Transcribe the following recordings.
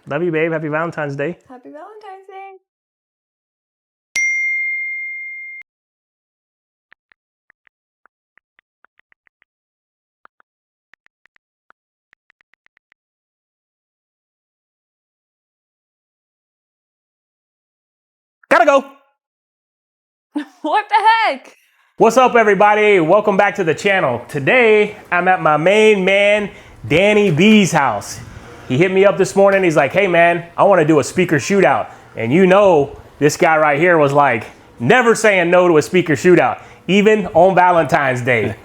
Love you, babe. Happy Valentine's Day. Happy Valentine's Day. Gotta go. What the heck? What's up, everybody? Welcome back to the channel. Today, I'm at my main man, Danny B's house. He hit me up this morning. He's like, hey man, I want to do a speaker shootout. And you know, this guy right here was like, never saying no to a speaker shootout, even on Valentine's Day.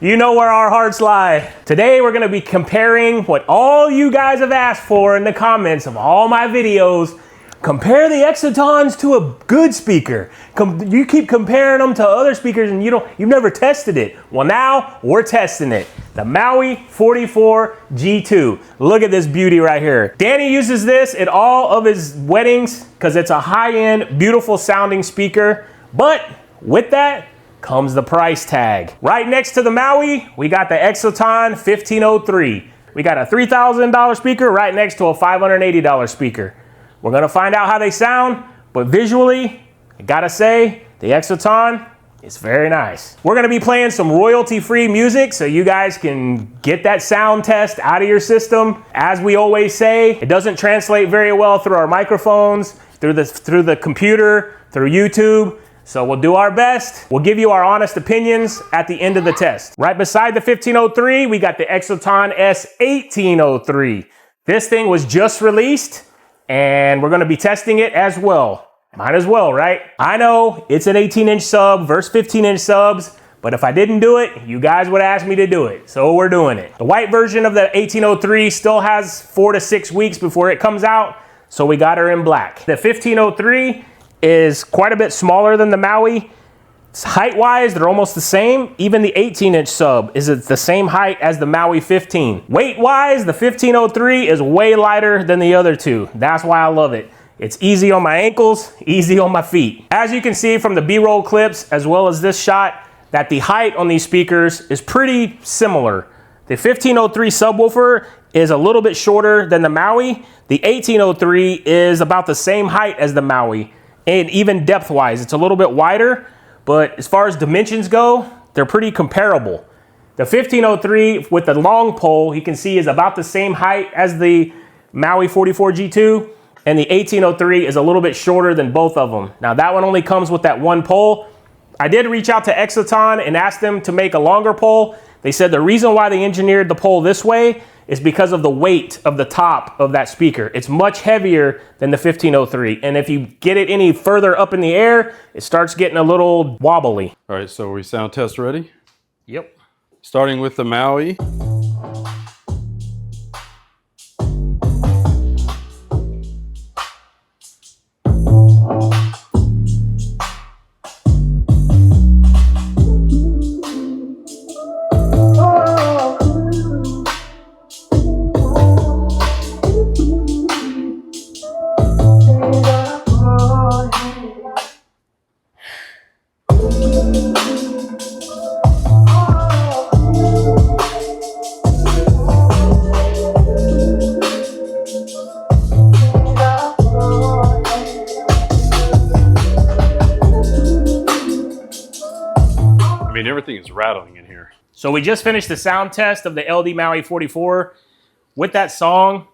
You know where our hearts lie. Today, we're going to be comparing what all you guys have asked for in the comments of all my videos. Compare the Exotons to a good speaker. You keep comparing them to other speakers and you've never tested it. Well, now we're testing it. The Maui 44G2. Look at this beauty right here. Danny uses this at all of his weddings because it's a high-end, beautiful sounding speaker. But with that comes the price tag. Right next to the Maui, we got the Exoton 1503. We got a $3,000 speaker right next to a $580 speaker. We're gonna find out how they sound, but visually, I gotta say, the Exoton is very nice. We're gonna be playing some royalty-free music so you guys can get that sound test out of your system. As we always say, it doesn't translate very well through our microphones, through the computer, through YouTube. So we'll do our best. We'll give you our honest opinions at the end of the test. Right beside the 1503, we got the Exoton S-1803. This thing was just released, and we're gonna be testing it as well. Might as well, right? I know it's an 18-inch sub versus 15-inch subs, but if I didn't do it, you guys would ask me to do it. So we're doing it. The white version of the 1803 still has 4 to 6 weeks before it comes out, so we got her in black. The 1503 is quite a bit smaller than the Maui. Height-wise, they're almost the same. Even the 18-inch sub is the same height as the Maui 15. Weight-wise, the 1503 is way lighter than the other two. That's why I love it. It's easy on my ankles, easy on my feet. As you can see from the B-roll clips, as well as this shot, that the height on these speakers is pretty similar. The 1503 subwoofer is a little bit shorter than the Maui. The 1803 is about the same height as the Maui. And even depth-wise, it's a little bit wider. But as far as dimensions go, they're pretty comparable. The 1503 with the long pole, you can see is about the same height as the Maui 44G2, and the 1803 is a little bit shorter than both of them. Now that one only comes with that one pole. I did reach out to Exoton and ask them to make a longer pole. They said the reason why they engineered the pole this way is because of the weight of the top of that speaker. It's much heavier than the 1503. And if you get it any further up in the air, it starts getting a little wobbly. All right, so are we sound test ready? Yep. Starting with the Maui. I mean, everything is rattling in here. So we just finished the sound test of the LD Maui 44. With that song,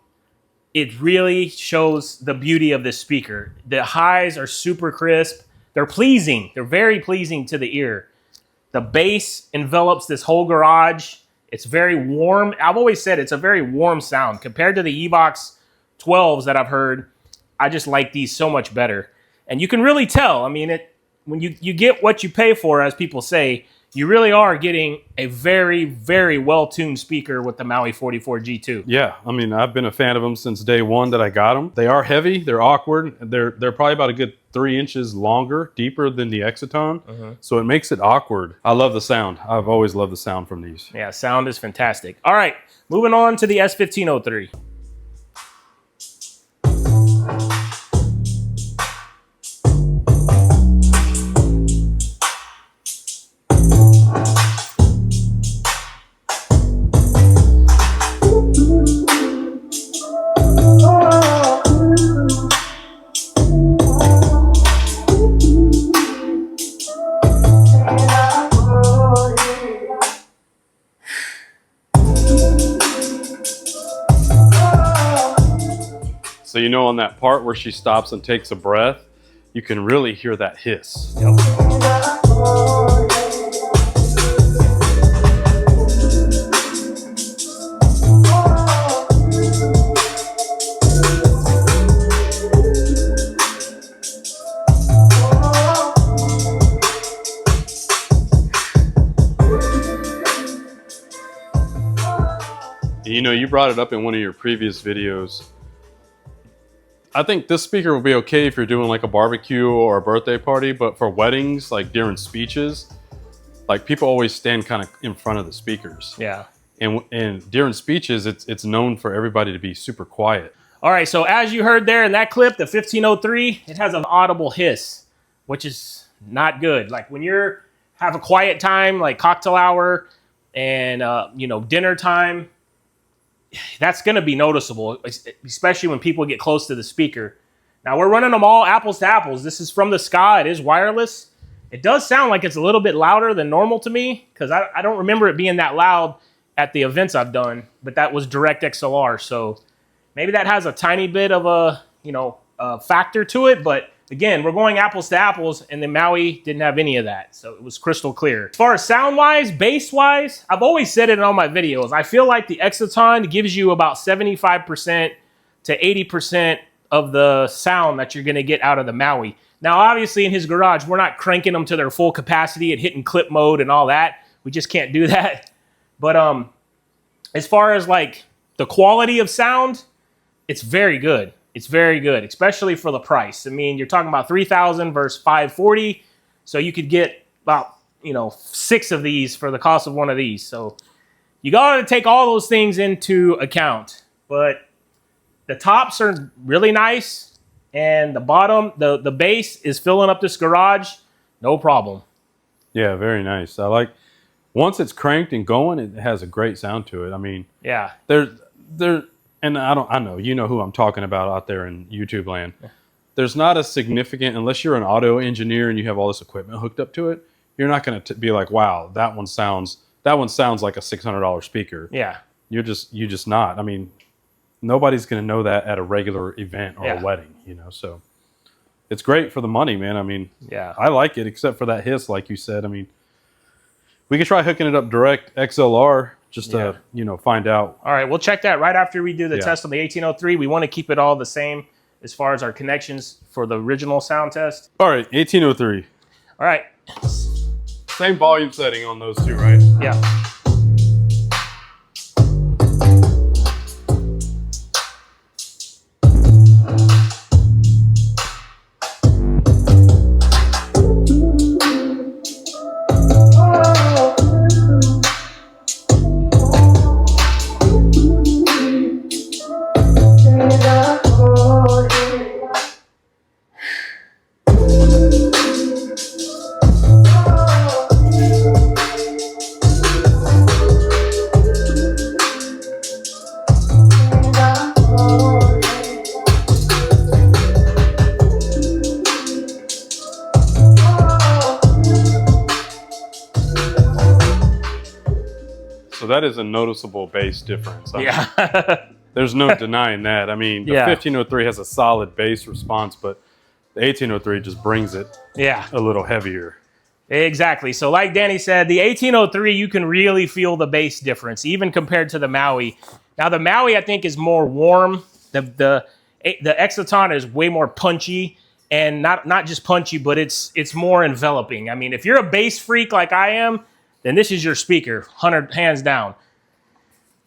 it really shows the beauty of this speaker. The highs are super crisp. They're pleasing. They're very pleasing to the ear. The bass envelops this whole garage. It's very warm. I've always said it's a very warm sound. Compared to the Evox 12s that I've heard, I just like these so much better. And you can really tell. I mean, when you get what you pay for, as people say, you really are getting a very, very well-tuned speaker with the Maui 44G2. Yeah, I mean, I've been a fan of them since day one that I got them. They are heavy, they're awkward, they're probably about a good 3 inches longer, deeper than the Exoton, so it makes it awkward. I love the sound. I've always loved the sound from these. Yeah, sound is fantastic. All right, moving on to the S-1503. So you know, on that part where she stops and takes a breath, you can really hear that hiss. You know, you brought it up in one of your previous videos. I think this speaker will be okay if you're doing like a barbecue or a birthday party, but for weddings, like during speeches, like people always stand kind of in front of the speakers. Yeah. And during speeches, it's known for everybody to be super quiet. All right, so as you heard there in that clip, the 1503, it has an audible hiss, which is not good. Like when you're have a quiet time, like cocktail hour and you know, dinner time, that's going to be noticeable, especially when people get close to the speaker. Now we're running them all apples to apples. This is from the Ska. It is wireless. It does sound like it's a little bit louder than normal to me because I don't remember it being that loud at the events I've done, but that was direct XLR. So maybe that has a tiny bit of a, you know, factor to it. But again, we're going apples to apples, and the Maui didn't have any of that. So it was crystal clear. As far as sound-wise, bass-wise, I've always said it in all my videos. I feel like the Exoton gives you about 75% to 80% of the sound that you're going to get out of the Maui. Now, obviously, in his garage, we're not cranking them to their full capacity and hitting clip mode and all that. We just can't do that. But as far as like the quality of sound, it's very good. It's very good, especially for the price. I mean, you're talking about $3,000 versus $540, so you could get about, you know, 6 of these for the cost of one of these. So you got to take all those things into account. But the tops are really nice, and the bottom, the bass is filling up this garage, no problem. Yeah, very nice. I like once it's cranked and going, it has a great sound to it. I mean, yeah, and I know, you know who I'm talking about out there in YouTube land. There's not a significant, unless you're an auto engineer and you have all this equipment hooked up to it, you're not going to be like, wow, that one sounds like a $600 speaker. Yeah. You're just not. I mean, nobody's going to know that at a regular event or a wedding, you know, so it's great for the money, man. I mean, yeah, I like it, except for that hiss, like you said. I mean, we could try hooking it up direct XLR just to, you know, find out. All right, we'll check that right after we do the test on the 1803. We want to keep it all the same as far as our connections for the original sound test. All right, 1803. All right. Same volume setting on those two, right? Yeah. So that is a noticeable bass difference. I Yeah. There's no denying that. I mean, the 1503 has a solid bass response, but the 1803 just brings it a little heavier. Exactly. So like Danny said, the 1803, you can really feel the bass difference, even compared to the Maui. Now, the Maui, I think, is more warm. The Exoton is way more punchy, and not just punchy, but it's more enveloping. I mean, if you're a bass freak like I am, then this is your speaker, 100 hands down.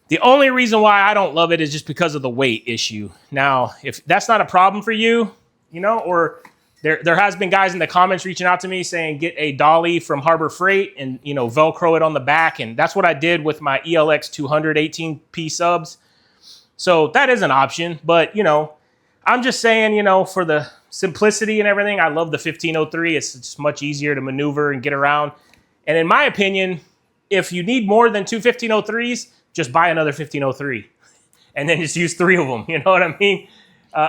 The only reason why I don't love it is just because of the weight issue. Now, if that's not a problem for you, you know, or there has been guys in the comments reaching out to me saying get a dolly from Harbor Freight and, you know, Velcro it on the back. And that's what I did with my ELX 200 18P subs. So that is an option. But, you know, I'm just saying, you know, for the simplicity and everything, I love the 1503. It's just much easier to maneuver and get around. And in my opinion, if you need more than two 1503s, just buy another 1503 and then just use 3 of them. You know what I mean?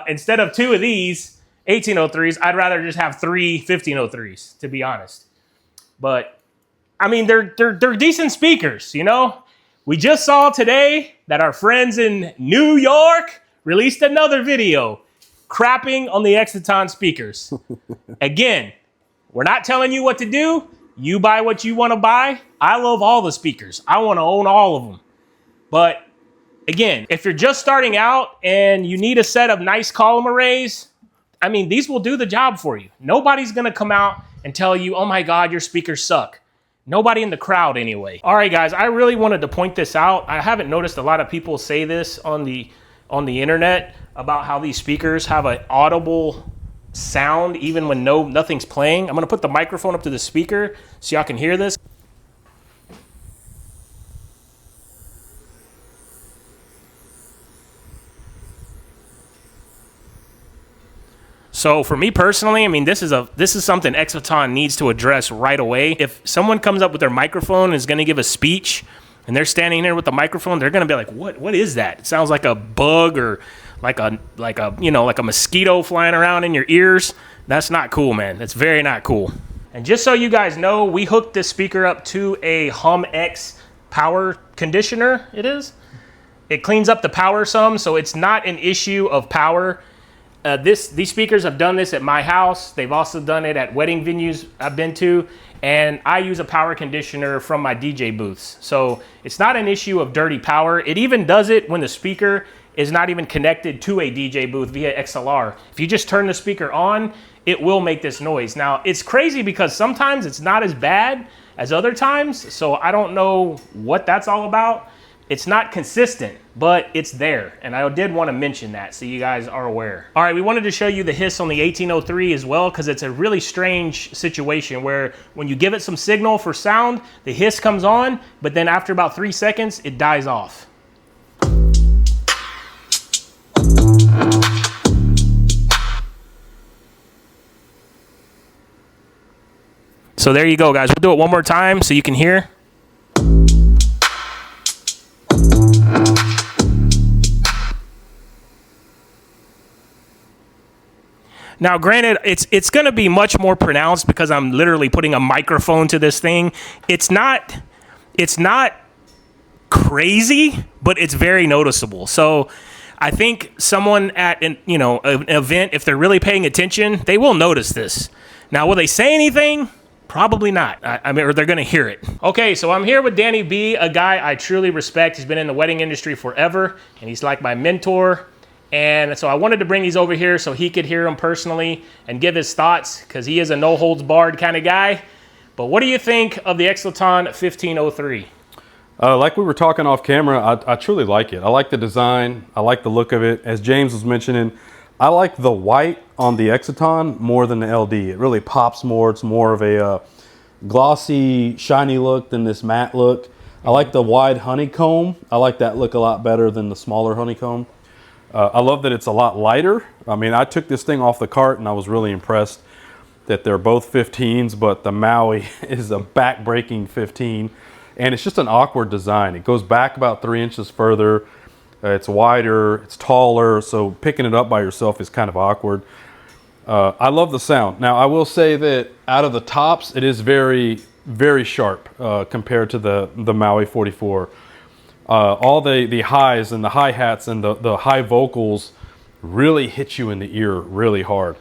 Instead of 2 of these 1803s, I'd rather just have 3 1503s, to be honest. But I mean, they're decent speakers, you know? We just saw today that our friends in New York released another video. crapping on the Exoton speakers. Again, we're not telling you what to do. You buy what you want to buy. I love all the speakers. I want to own all of them. But again, if you're just starting out and you need a set of nice column arrays, I mean, these will do the job for you. Nobody's going to come out and tell you, oh my God, your speakers suck. Nobody in the crowd anyway. All right, guys, I really wanted to point this out. I haven't noticed a lot of people say this on the internet about how these speakers have an audible sound even when nothing's playing. I'm gonna put the microphone up to the speaker so y'all can hear this. So for me personally, I mean, this is something Exoton needs to address right away. If someone comes up with their microphone and is gonna give a speech and they're standing there with the microphone, they're gonna be like, what is that? It sounds like a bug or like a mosquito flying around in your ears. That's not cool, man. That's very not cool. And just so you guys know, we hooked this speaker up to a HumX power conditioner. It cleans up the power some, so it's not an issue of power. These speakers have done this at my house. They've also done it at wedding venues I've been to, and I use a power conditioner from my DJ booths. So it's not an issue of dirty power. It even does it when the speaker is not even connected to a DJ booth via XLR. If you just turn the speaker on, it will make this noise. Now, it's crazy because sometimes it's not as bad as other times, so I don't know what that's all about. It's not consistent, but it's there, and I did want to mention that so you guys are aware. All right, we wanted to show you the hiss on the 1803 as well because it's a really strange situation where when you give it some signal for sound, the hiss comes on, but then after about 3 seconds, it dies off. So there you go, guys. We'll do it one more time so you can hear. Now, granted, it's going to be much more pronounced because I'm literally putting a microphone to this thing. It's not crazy, but it's very noticeable. So I think someone at an event, if they're really paying attention, they will notice this. Now, will they say anything? Probably not. Or they're going to hear it. Okay, so I'm here with Danny B, a guy I truly respect. He's been in the wedding industry forever, and he's like my mentor. And so I wanted to bring these over here so he could hear them personally and give his thoughts because he is a no-holds-barred kind of guy. But what do you think of the Exoton 1503? Like we were talking off camera, I truly like it. I like the design. I like the look of it. As James was mentioning, I like the white on the Exoton more than the LD. It really pops more. It's more of a glossy, shiny look than this matte look. I like the wide honeycomb. I like that look a lot better than the smaller honeycomb. I love that it's a lot lighter. I mean, I took this thing off the cart and I was really impressed that they're both 15s, but the Maui is a back-breaking 15. And it's just an awkward design. It goes back about 3 inches further. It's wider, it's taller, so picking it up by yourself is kind of awkward. I love the sound. Now, I will say that out of the tops, it is very, very sharp compared to the Maui 44. All the highs and the hi-hats and the high vocals really hit you in the ear really hard.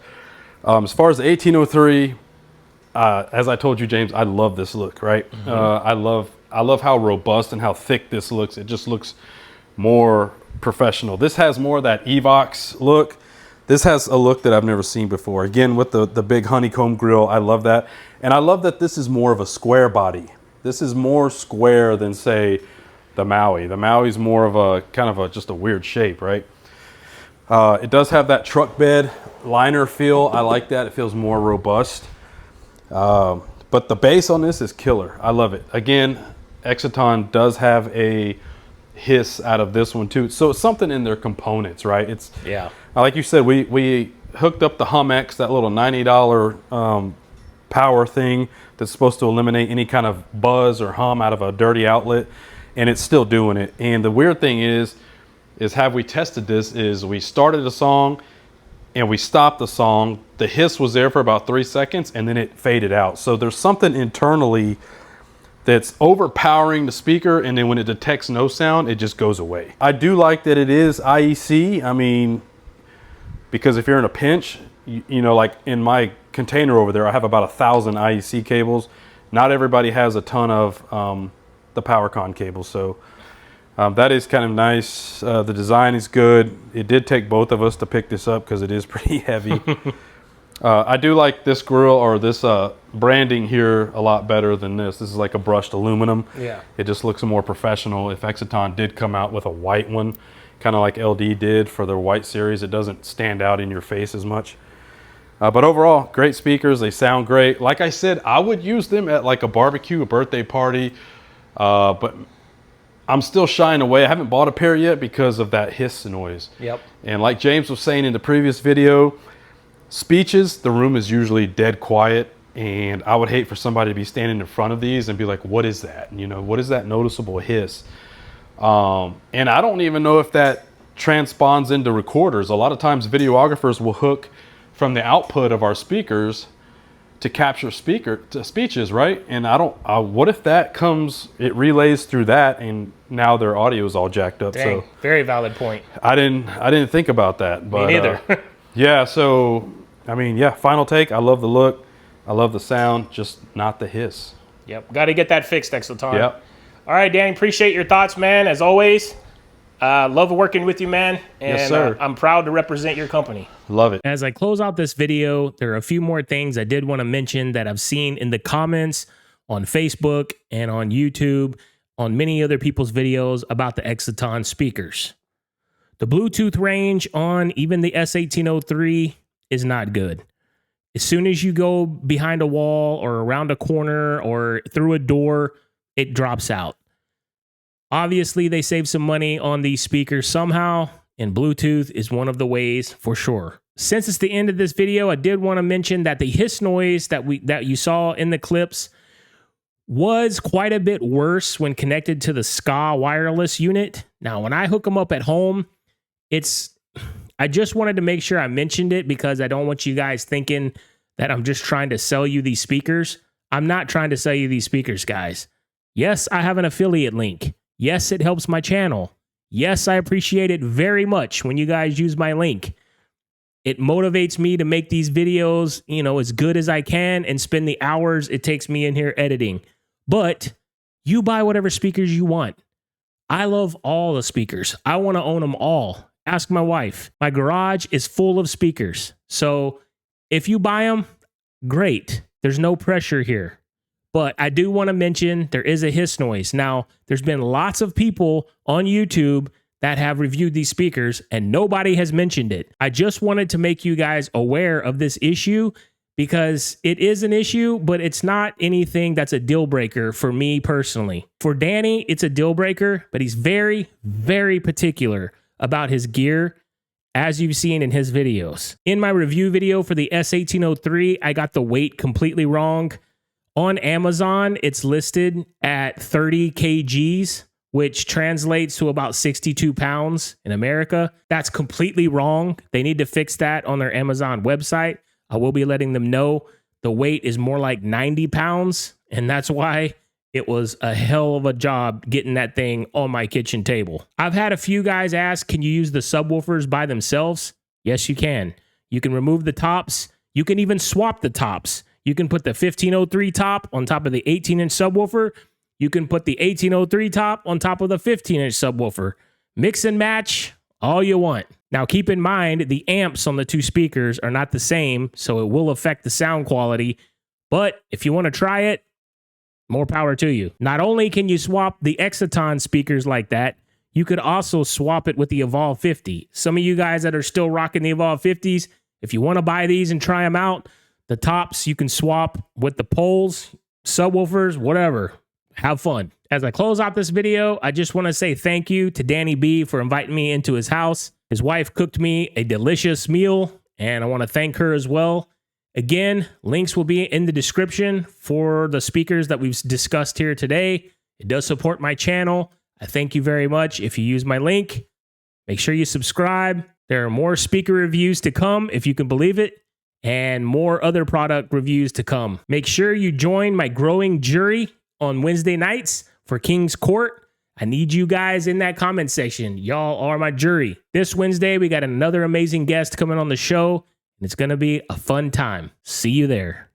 As far as the 1803, as I told you, James, I love this look, right? Mm-hmm. I love how robust and how thick this looks. It just looks more professional. This has more of that Evox look. This has a look that I've never seen before. Again, with the big honeycomb grill, I love that. And I love that this is more of a square body. This is more square than, say, the Maui. The Maui's more of a kind of just a weird shape, right? It does have that truck bed liner feel. I like that. It feels more robust. But the bass on this is killer. I love it. Again, Exoton does have a hiss out of this one too. So it's something in their components, right? It's, yeah. Like you said, we hooked up the HumX, that little $90 power thing that's supposed to eliminate any kind of buzz or hum out of a dirty outlet, and it's still doing it. And the weird thing is have we tested this, is we started a song and we stopped the song. The hiss was there for about 3 seconds and then it faded out. So there's something internally that's overpowering the speaker, and then when it detects no sound, it just goes away. I do like that it is IEC. I mean, because if you're in a pinch, you know, like in my container over there, I have about 1,000 IEC cables. Not everybody has a ton of the PowerCon cables, so that is kind of nice. The design is good. It did take both of us to pick this up because it is pretty heavy. I do like this grill, or this branding here, a lot better than this. This is like a brushed aluminum. Yeah. It just looks more professional. If Exoton did come out with a white one, kind of like LD did for their white series, it doesn't stand out in your face as much. But overall, great speakers. They sound great. Like I said, I would use them at like a barbecue, a birthday party, but I'm still shying away. I haven't bought a pair yet because of that hiss noise. Yep. And like James was saying in the previous video, speeches, the room is usually dead quiet, and I would hate for somebody to be standing in front of these and be like, what is that? You know, what is that noticeable hiss? And I don't even know if that transpons into recorders. A lot of times videographers will hook from the output of our speakers to capture speeches, right? And I don't, what if that comes, it relays through that, and now their audio is all jacked up. Dang, so very valid point. I didn't think about that, but me neither. yeah, so I mean, yeah, final take, I love the look, I love the sound, just not the hiss. Yep, got to get that fixed, Exoton. Yep. All right, Danny, appreciate your thoughts, man, as always. Love working with you, man. And yes, sir. I'm proud to represent your company. Love it. As I close out this video, there are a few more things I did want to mention that I've seen in the comments on Facebook and on YouTube, on many other people's videos about the Exoton speakers. The Bluetooth range on even the S-1803 is not good. As soon as you go behind a wall or around a corner or through a door, it drops out. Obviously, they save some money on these speakers somehow, and Bluetooth is one of the ways for sure. Since it's the end of this video, I did want to mention that the hiss noise that you saw in the clips was quite a bit worse when connected to the Ska wireless unit. Now, when I hook them up at home, I just wanted to make sure I mentioned it because I don't want you guys thinking that I'm just trying to sell you these speakers. I'm not trying to sell you these speakers, guys. Yes, I have an affiliate link. Yes, it helps my channel. Yes, I appreciate it very much when you guys use my link. It motivates me to make these videos, you know, as good as I can and spend the hours it takes me in here editing. But you buy whatever speakers you want. I love all the speakers. I want to own them all. Ask my wife. My garage is full of speakers. So if you buy them, great. There's no pressure here. But I do want to mention there is a hiss noise. Now, there's been lots of people on YouTube that have reviewed these speakers and nobody has mentioned it. I just wanted to make you guys aware of this issue because it is an issue, but it's not anything that's a deal breaker for me personally. For Danny, it's a deal breaker, but he's very, very particular about his gear, as you've seen in his videos. In my review video for the S-1803, I got the weight completely wrong. On Amazon, it's listed at 30 kgs, which translates to about 62 pounds in America. That's completely wrong. They need to fix that on their Amazon website. I will be letting them know the weight is more like 90 pounds, and that's why it was a hell of a job getting that thing on my kitchen table. I've had a few guys ask, can you use the subwoofers by themselves? Yes, you can. You can remove the tops. You can even swap the tops. You can put the 1503 top on top of the 18-inch subwoofer. You can put the 1803 top on top of the 15-inch subwoofer. Mix and match all you want. Now, keep in mind, the amps on the two speakers are not the same, so it will affect the sound quality. But if you want to try it, more power to you. Not only can you swap the Exoton speakers like that, you could also swap it with the Evolve 50. Some of you guys that are still rocking the Evolve 50s, if you want to buy these and try them out, the tops you can swap with the poles, subwoofers, whatever. Have fun. As I close out this video, I just want to say thank you to Danny B for inviting me into his house. His wife cooked me a delicious meal, and I want to thank her as well. Again, links will be in the description for the speakers that we've discussed here today. It does support my channel. I thank you very much if you use my link. Make sure you subscribe. There are more speaker reviews to come, if you can believe it, and more other product reviews to come. Make sure you join my growing jury on Wednesday nights for King's Court. I need you guys in that comment section. Y'all are my jury. This Wednesday, we got another amazing guest coming on the show, and it's going to be a fun time. See you there.